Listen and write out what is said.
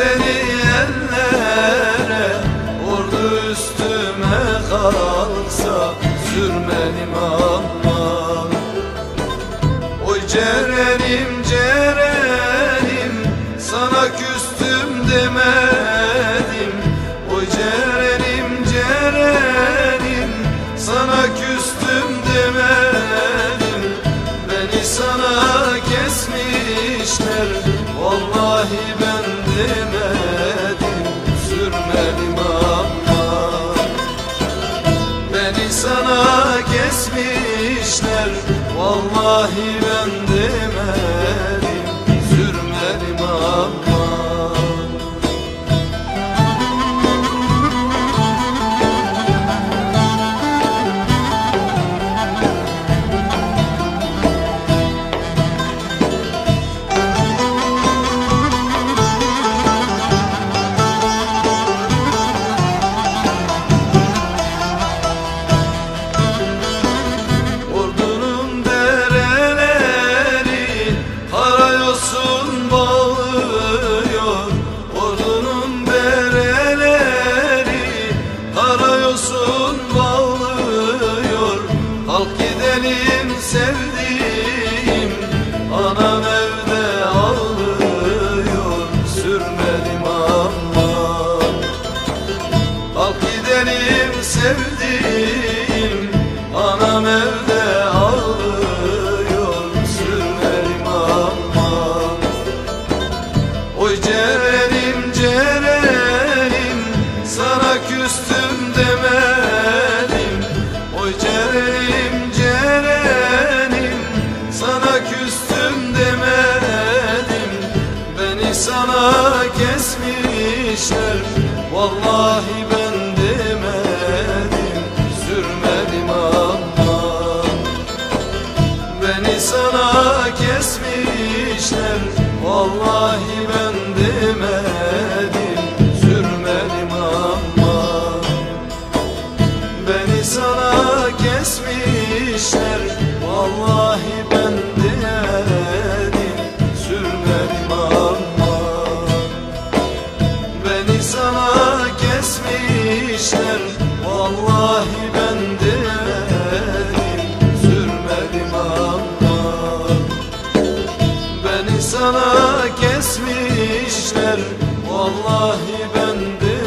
seni ellere, ordu üstüme kalsa sürmenim aman. Oy Ceren'im Ceren'im, sana küstüm demedim. Oy Ceren'im Ceren'im, sana küstüm demedim. Beni sana kesmişler, vallahi ben demedim, sürmedim aman. Beni sana kesmişler, vallahi ben demedim, sürmedim aman. Kalk gidelim sevdiğim, anam evde ağlıyor, sürmedim aman. Kalk gidelim sevdiğim, anam evde ağlıyor, sürmedim aman. Oy Ceren'im Ceren'im, sana küstüm demedim. Oy Ceren'im Ceren'im, sana küstüm demedim. Beni sana kesmişler, vallahi ben demedim, sürmedim aman. Beni sana kesmişler, vallahi ben demedim, sürmedim aman. Beni sana kesmişler, vallahi ben demedim, sürmedim aman. Beni sana kesmişler, vallahi ben demedim, sürmedim aman. Beni sana kesmişler, vallahi ben demedim.